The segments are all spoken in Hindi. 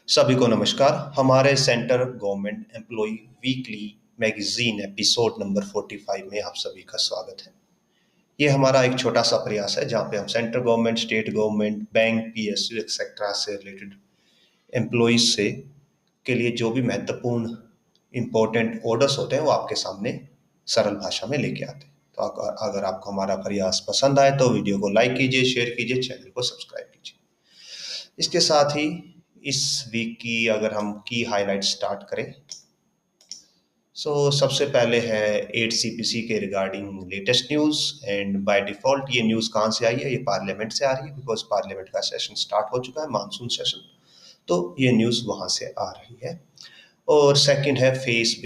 सभी को नमस्कार। हमारे centre government employ weekly magazine episode number 45 में आप सभी का स्वागत है। ये हमारा एक छोटा सा प्रयास है जहाँ पे हम central government, state government, bank, PSU etcetera से रिलेटेड एम्प्लॉयज से के लिए जो भी महत्वपूर्ण इम्पोर्टेंट ऑर्डर्स होते हैं वो आपके सामने सरल भाषा में लेके आते हैं। तो अगर आपको हमारा प्रयास पसंद आए तो वीडियो को लाइक कीजिए, शेयर कीजिए, चैनल को सब्सक्राइब कीजिए। इसके साथ ही इस वीक की अगर हम की हाईलाइट स्टार्ट करें, सबसे पहले है 8 सीपीसी के regarding latest news. And by default ये न्यूज़ कहाँ से आई है? ये पार्लियामेंट से आ रही है, बिकॉज पार्लियामेंट का सेशन स्टार्ट हो चुका है, मानसून सेशन। तो ये न्यूज़ वहाँ से आ रही है। और सेकंड है face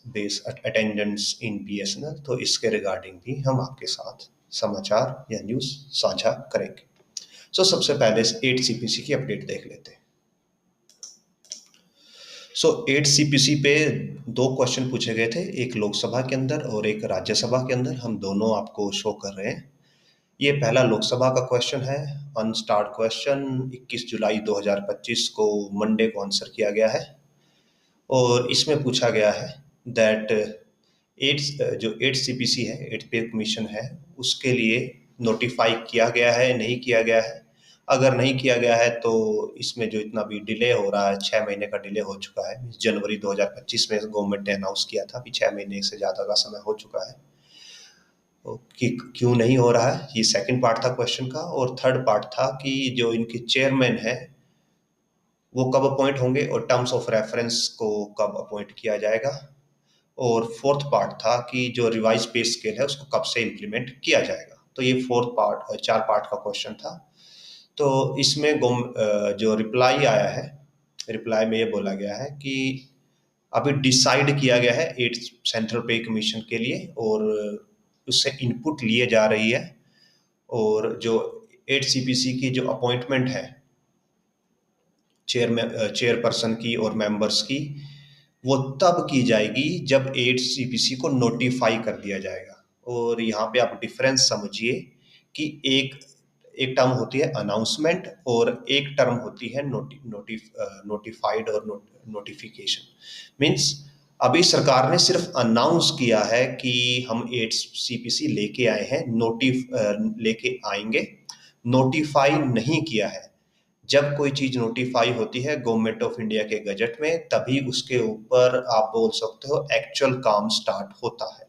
base attendance in BSNL. तो इसके रिगार्डिंग भी हम आपके साथ समाचार या न्यूज़ साझा करेंगे। सबसे पहले 8 सीपीसी की अपडेट देख लेते हैं। 8 सीपीसी पे 2 क्वेश्चन पूछे गए थे, एक लोकसभा के अंदर और एक राज्यसभा के अंदर। हम दोनों आपको शो कर रहे हैं। ये पहला लोकसभा का क्वेश्चन है, अनस्टार्ड क्वेश्चन। 21 जुलाई 2025 को मंडे को आंसर किया गया है और इसमें पूछा गया है दैट 8 सीपीसी है, 8 पे कमीशन है, उसके लिए नोटिफाई किया गया है, नहीं किया गया है। अगर नहीं किया गया है तो इसमें जो इतना भी डिले हो रहा है, 6 महीने का डिले हो चुका है। जनवरी 2025 में गवर्नमेंट ने अनाउंस किया था, अभी 6 महीने से ज़्यादा का समय हो चुका है। कि क्यों नहीं हो रहा है, ये सेकंड पार्ट था क्वेश्चन का। और थर्ड पार्ट था कि जो इनके चेयरमैन है वो कब अपॉइंट होंगे और टर्म्स ऑफ रेफरेंस को कब अपॉइंट किया जाएगा। और फोर्थ पार्ट था कि जो रिवाइज पे स्केल है उसको कब से इम्प्लीमेंट किया जाएगा। तो ये फोर्थ पार्ट, 4 पार्ट का क्वेश्चन था। तो इसमें जो रिप्लाई आया है, रिप्लाई में ये बोला गया है कि अभी डिसाइड किया गया है 8 सेंट्रल पे कमीशन के लिए और उससे इनपुट लिए जा रही है। और जो 8 सीपीसी की जो अपॉइंटमेंट है चेयरपर्सन की और मेंबर्स की, वो तब की जाएगी जब 8 सीपीसी को नोटिफाई कर दिया जाएगा। और यहाँ पे आप डिफरेंस समझिए कि एक टर्म होती है अनाउंसमेंट और एक टर्म होती है नोटिफाइड और नोटिफिकेशन। मीन्स अभी सरकार ने सिर्फ अनाउंस किया है कि हम 8 सीपीसी लेके आए हैं, लेके आएंगे, नोटिफाई नहीं किया है। जब कोई चीज नोटिफाई होती है गवर्नमेंट ऑफ इंडिया के गजट में, तभी उसके ऊपर आप बोल सकते हो एक्चुअल काम स्टार्ट होता है।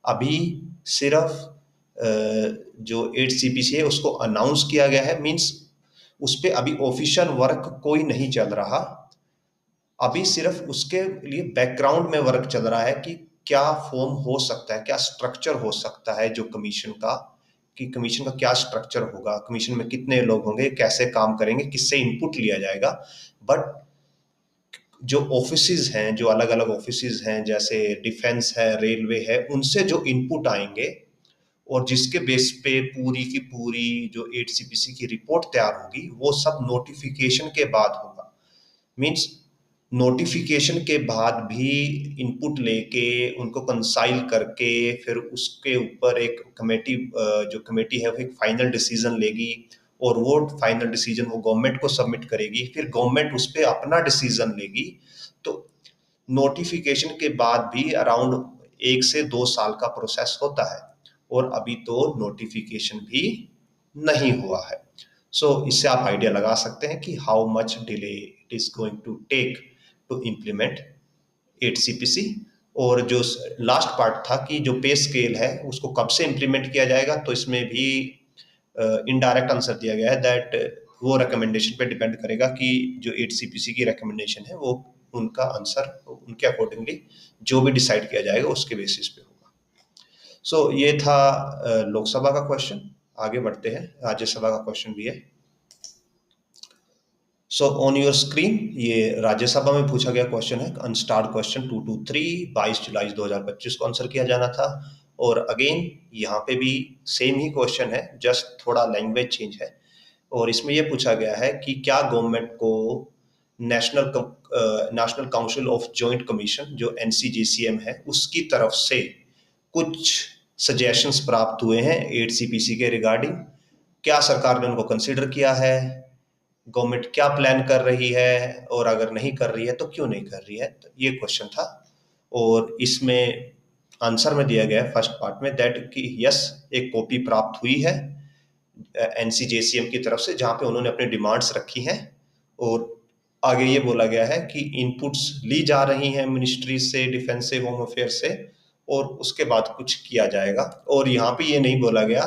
अभी सिर्फ जो 8 सीपीसी है उसको अनाउंस किया गया है, मींस उस पर अभी ऑफिशियल वर्क कोई नहीं चल रहा। अभी सिर्फ उसके लिए बैकग्राउंड में वर्क चल रहा है कि क्या फॉर्म हो सकता है, क्या स्ट्रक्चर हो सकता है जो कमीशन का, कि कमीशन का क्या स्ट्रक्चर होगा, कमीशन में कितने लोग होंगे, कैसे काम करेंगे, किससे इनपुट लिया जाएगा। बट जो ऑफिसेज हैं, जो अलग अलग ऑफिसेज हैं, जैसे डिफेंस है, रेलवे है, उनसे जो इनपुट आएंगे और जिसके बेस पे पूरी की पूरी जो 8 सीपीसी की रिपोर्ट तैयार होगी, वो सब नोटिफिकेशन के बाद होगा। मीन्स नोटिफिकेशन के बाद भी इनपुट लेके उनको कंसाइल करके फिर उसके ऊपर एक कमेटी, जो कमेटी है वो एक फाइनल डिसीजन लेगी और वो फाइनल डिसीजन वो गवर्नमेंट को सबमिट करेगी, फिर गवर्नमेंट उस पर अपना डिसीजन लेगी। तो नोटिफिकेशन के बाद भी अराउंड 1 से 2 साल का प्रोसेस होता है और अभी तो नोटिफिकेशन भी नहीं हुआ है। इससे आप आइडिया लगा सकते हैं कि how much delay it is going to take to implement 8 CPC. और जो लास्ट पार्ट था कि जो पे स्केल है उसको कब से इम्प्लीमेंट किया जाएगा, तो इसमें भी इनडायरेक्ट आंसर दिया गया है दैट वो रिकमेंडेशन पे डिपेंड करेगा कि जो 8 सीपीसी की रिकमेंडेशन है वो उनका आंसर उनके अकॉर्डिंगली जो भी डिसाइड किया जाएगा उसके बेसिस पे होगा। ये था लोकसभा का क्वेश्चन। आगे बढ़ते हैं, राज्यसभा का क्वेश्चन भी है। ऑन योर स्क्रीन ये राज्यसभा में पूछा गया क्वेश्चन है, अनस्टार्ड क्वेश्चन 223, 22 जुलाई 2025 को आंसर किया जाना था। और अगेन यहाँ पे भी सेम ही क्वेश्चन है, जस्ट थोड़ा लैंग्वेज चेंज है। और इसमें यह पूछा गया है कि क्या गवर्नमेंट को national council of joint commission जो एनसीजीसीएम है उसकी तरफ से कुछ सजेशंस प्राप्त हुए हैं 8 सीपीसी के रिगार्डिंग। क्या सरकार ने उनको कंसिडर किया है, गवर्नमेंट क्या प्लान कर रही है, और अगर नहीं कर रही है तो क्यों नहीं कर रही है, तो ये क्वेश्चन था। और इसमें आंसर में दिया गया है फर्स्ट पार्ट में दैट कि यस, एक कॉपी प्राप्त हुई है एनसीजेसीएम की तरफ से, जहां पे उन्होंने अपनी डिमांड्स रखी हैं। और आगे ये बोला गया है कि इनपुट्स ली जा रही हैं मिनिस्ट्री से, डिफेंस से, होम अफेयर से, और उसके बाद कुछ किया जाएगा। और यहाँ पे ये नहीं बोला गया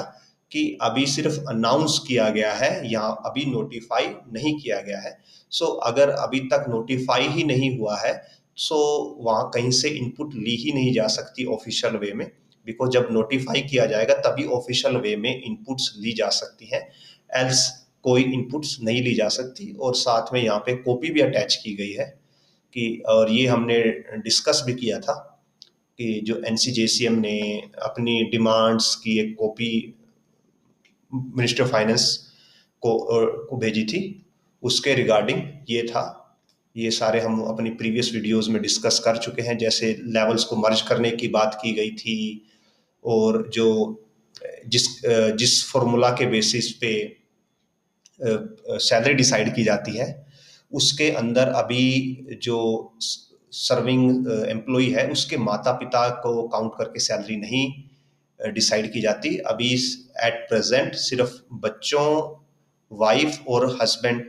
कि अभी सिर्फ अनाउंस किया गया है, यहाँ अभी नोटिफाई नहीं किया गया है। सो अगर अभी तक नोटिफाई ही नहीं हुआ है, सो वहाँ कहीं से इनपुट ली ही नहीं जा सकती ऑफिशियल वे में, बिकॉज जब नोटिफाई किया जाएगा तभी ऑफिशियल वे में इनपुट्स ली जा सकती हैं, एल्स कोई इनपुट्स नहीं ली जा सकती। और साथ में यहाँ पे कॉपी भी अटैच की गई है कि, और ये हमने डिस्कस भी किया था कि जो एनसीजेसीएम ने अपनी डिमांड्स की एक कॉपी मिनिस्टर ऑफ फाइनेंस को भेजी थी, उसके रिगार्डिंग ये था। ये सारे हम अपनी प्रीवियस वीडियोस में डिस्कस कर चुके हैं, जैसे लेवल्स को मर्ज करने की बात की गई थी, और जो जिस जिस फॉर्मूला के बेसिस पे सैलरी डिसाइड की जाती है, उसके अंदर अभी जो सर्विंग एम्प्लॉय है उसके माता पिता को काउंट करके सैलरी नहीं डिसाइड की जाती अभी। एट प्रेजेंट सिर्फ बच्चों, वाइफ और हस्बैंड,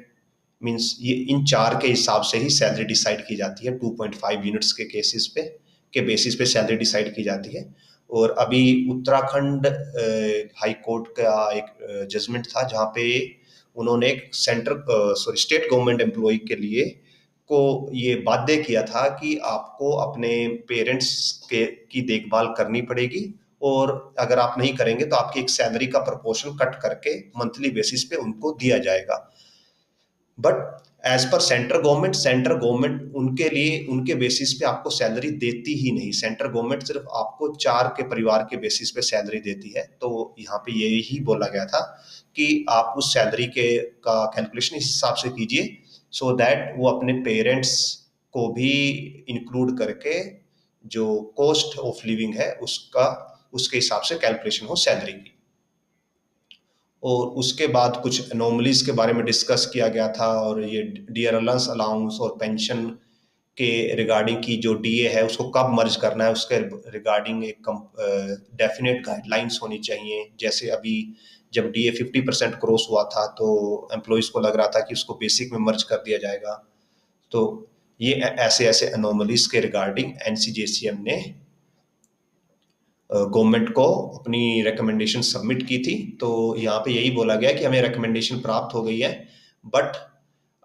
मींस ये इन चार के हिसाब से ही सैलरी डिसाइड की जाती है। 2.5 यूनिट्स के केसेस पे के बेसिस पे सैलरी डिसाइड की जाती है। और अभी उत्तराखंड हाई कोर्ट का एक जजमेंट था जहाँ पे उन्होंने एक स्टेट गवर्नमेंट एम्प्लॉय के लिए को ये बाध्य किया था कि आपको अपने पेरेंट्स के की देखभाल करनी पड़ेगी, और अगर आप नहीं करेंगे तो आपकी एक सैलरी का प्रपोर्शन कट करके मंथली बेसिस पे उनको दिया जाएगा। But as per central government उनके लिए उनके बेसिस पे आपको सैलरी देती ही नहीं। सेंट्रल गवर्नमेंट सिर्फ आपको 4 के परिवार के बेसिस पे सैलरी देती है। तो यहाँ पे यही बोला गया था कि आप उस सैलरी के का कैलकुलेशन इस हिसाब से कीजिए, सो दैट वो अपने पेरेंट्स को भी इंक्लूड करके जो कॉस्ट ऑफ लिविंग है उसका उसके हिसाब से कैलकुलेशन हो सैलरी की। और उसके बाद कुछ एनोमलीज के बारे में डिस्कस किया गया था, और ये डियरलेंस अलाउंस और पेंशन के रिगार्डिंग की जो डीए है उसको कब मर्ज करना है, उसके रिगार्डिंग एक डेफिनेट गाइडलाइंस होनी चाहिए। जैसे अभी जब डीए 50% क्रॉस हुआ था तो एम्प्लॉयज को लग रहा था कि उसको बेसिक में मर्ज कर दिया जाएगा। तो ये ऐसे ऐसे एनोमलीज के रिगार्डिंग एनसीजेसीएम ने गवर्नमेंट को अपनी रिकमेंडेशन सबमिट की थी। तो यहाँ पे यही बोला गया कि हमें रिकमेंडेशन प्राप्त हो गई है, बट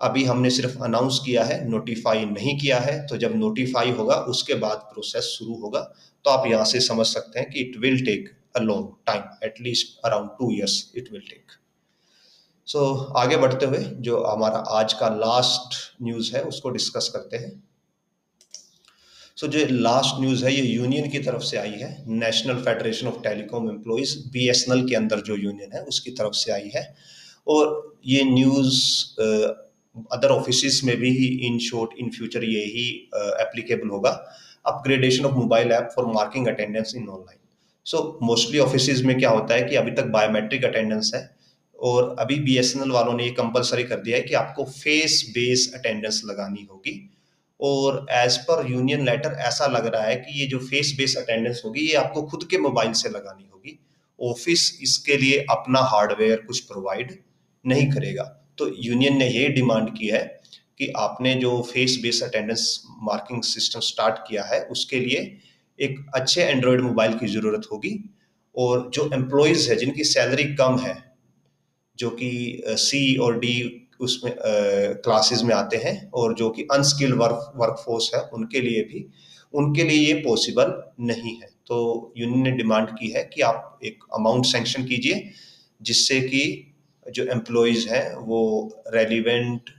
अभी हमने सिर्फ अनाउंस किया है, नोटिफाई नहीं किया है। तो जब नोटिफाई होगा उसके बाद प्रोसेस शुरू होगा। तो आप यहाँ से समझ सकते हैं कि it will take a long time, at least around 2 years it will take. So आगे बढ़ते हुए जो हमारा आज का लास्ट न्यूज़ है उसको डिस्कस करते हैं। सो जो लास्ट न्यूज़ है ये यूनियन की तरफ से आई है, national federation of telecom employees, BSNL के अंदर जो यूनियन है उसकी तरफ से आई है। और ये न्यूज़ अदर ऑफिस में भी इन शॉर्ट इन फ्यूचर ये ही एप्लीकेबल होगा। Upgradation of mobile app for marking attendance in online. So mostly office में क्या होता है कि अभी तक बायोमेट्रिक अटेंडेंस है, और अभी बीएसएनएल वालों ने ये कंपलसरी कर दिया है कि आपको फेस बेस अटेंडेंस लगानी होगी। और एज पर यूनियन लेटर ऐसा लग रहा है कि ये जो फेस बेस अटेंडेंस होगी ये आपको खुद के मोबाइल से लगानी होगी। ऑफिस इसके लिए अपना हार्डवेयर कुछ प्रोवाइड नहीं करेगा। तो यूनियन ने ये डिमांड की है कि आपने जो face base attendance marking system start किया है उसके लिए एक अच्छे एंड्रॉयड मोबाइल की ज़रूरत होगी। और जो एम्प्लॉयज़ है जिनकी सैलरी कम है, जो कि सी और डी उसमें क्लासेस में आते हैं, और जो कि अनस्किल्ड वर्कफोर्स है उनके लिए ये पॉसिबल नहीं है। तो यूनियन ने डिमांड की है कि आप एक अमाउंट सैंक्शन कीजिए जिससे कि जो एम्प्लॉयज़ हैं वो रेलिवेंट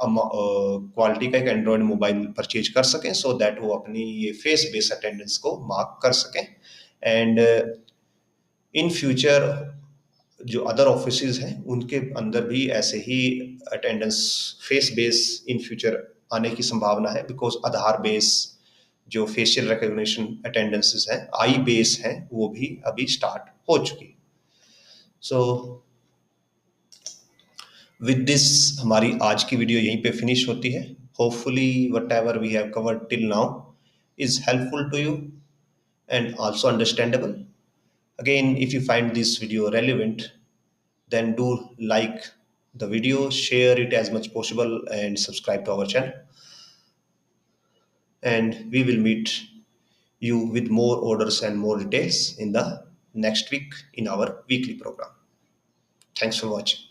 क्वालिटी का एक एंड्रॉयड मोबाइल परचेज कर सकें, सो दैट वो अपनी ये फेस बेस अटेंडेंस को मार्क कर सकें। एंड इन फ्यूचर जो अदर ऑफिसेज हैं उनके अंदर भी ऐसे ही attendance face base in future आने की संभावना है, बिकॉज आधार बेस जो फेशियल रिकॉग्निशन अटेंडेंसेस हैं, आई बेस हैं, वो भी अभी स्टार्ट हो चुकी। सो विद दिस हमारी आज की वीडियो यहीं पे फिनिश होती है। Hopefully whatever we have covered till now is helpful to you and also understandable. Again, if you find this video relevant, then do like the video, share it as much possible, and subscribe to our channel. And we will meet you with more orders and more details in the next week in our weekly program. Thanks for watching.